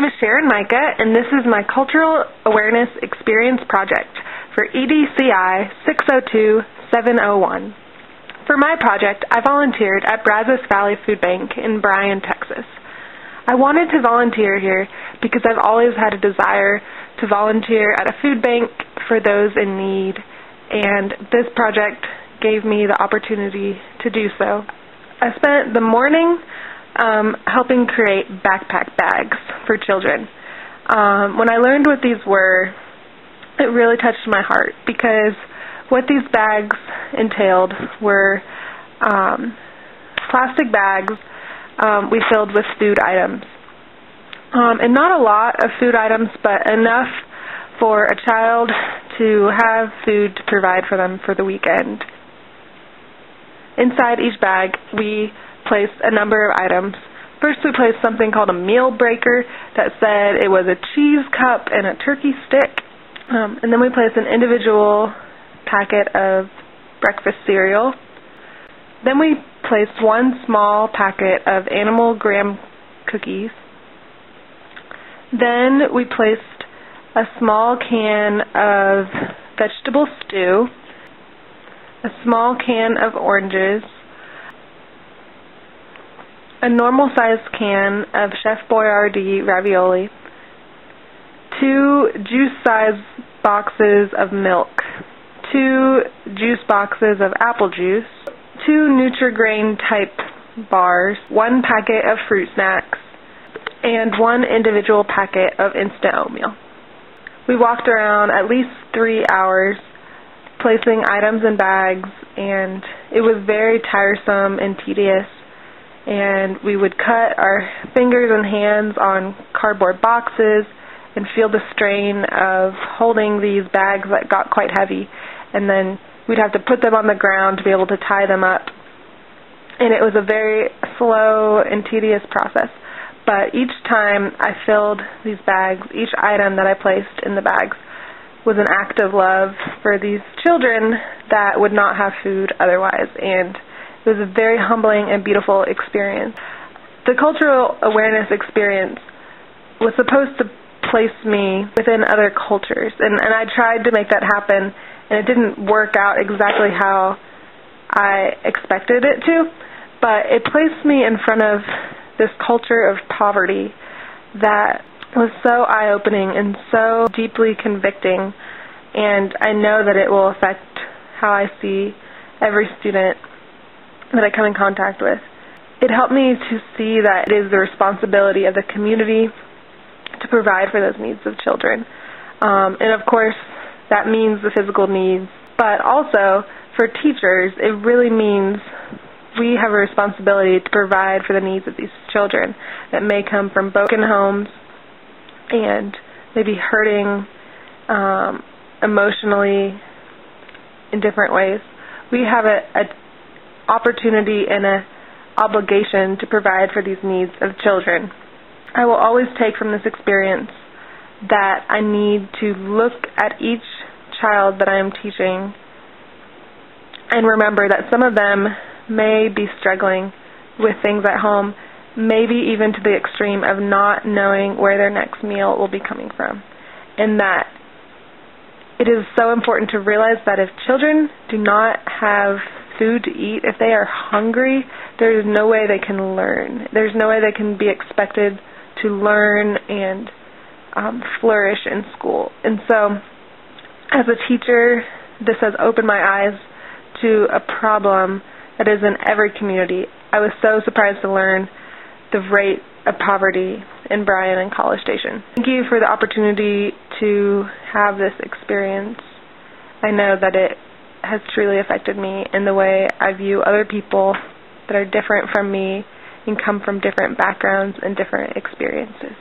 is Sharon Mika, and this is my Cultural Awareness Experience Project for EDCI 602701. For my project, I volunteered at Brazos Valley Food Bank in Bryan, Texas. I wanted to volunteer here because I've always had a desire to volunteer at a food bank for those in need, and this project gave me the opportunity to do so. I spent the morning helping create backpack bags for children. When I learned what these were, it really touched my heart because what these bags entailed were plastic bags we filled with food items. And not a lot of food items, but enough for a child to have food to provide for them for the weekend. Inside each bag, we placed a number of items. First, we placed something called a meal breaker that said it was a cheese cup and a turkey stick. And then we placed an individual packet of breakfast cereal. Then we placed one small packet of animal graham cookies. Then we placed a small can of vegetable stew, a small can of oranges, a normal-sized can of Chef Boyardee ravioli, 2 juice-sized boxes of milk, 2 juice boxes of apple juice, 2 Nutri-Grain-type bars, 1 packet of fruit snacks, and 1 individual packet of instant oatmeal. We walked around at least 3 hours placing items in bags, and it was very tiresome and tedious, and we would cut our fingers and hands on cardboard boxes and feel the strain of holding these bags that got quite heavy, and then we'd have to put them on the ground to be able to tie them up, and it was a very slow and tedious process. But each time I filled these bags, each item that I placed in the bags was an act of love for these children that would not have food otherwise, and it was a very humbling and beautiful experience. The cultural awareness experience was supposed to place me within other cultures, and I tried to make that happen, and it didn't work out exactly how I expected it to, but it placed me in front of this culture of poverty that was so eye-opening and so deeply convicting, and I know that it will affect how I see every student that I come in contact with. It helped me to see that it is the responsibility of the community to provide for those needs of children. And of course, that means the physical needs, but also for teachers, it really means we have a responsibility to provide for the needs of these children that may come from broken homes and maybe hurting emotionally in different ways. We have an opportunity and an obligation to provide for these needs of children. I will always take from this experience that I need to look at each child that I am teaching and remember that some of them may be struggling with things at home, maybe even to the extreme of not knowing where their next meal will be coming from. And that it is so important to realize that if children do not have food to eat, if they are hungry, there is no way they can learn. There's no way they can be expected to learn and flourish in school. And so, as a teacher, this has opened my eyes to a problem that is in every community. I was so surprised to learn the rate of poverty in Bryan and College Station. Thank you for the opportunity to have this experience. I know that it has truly affected me in the way I view other people that are different from me and come from different backgrounds and different experiences.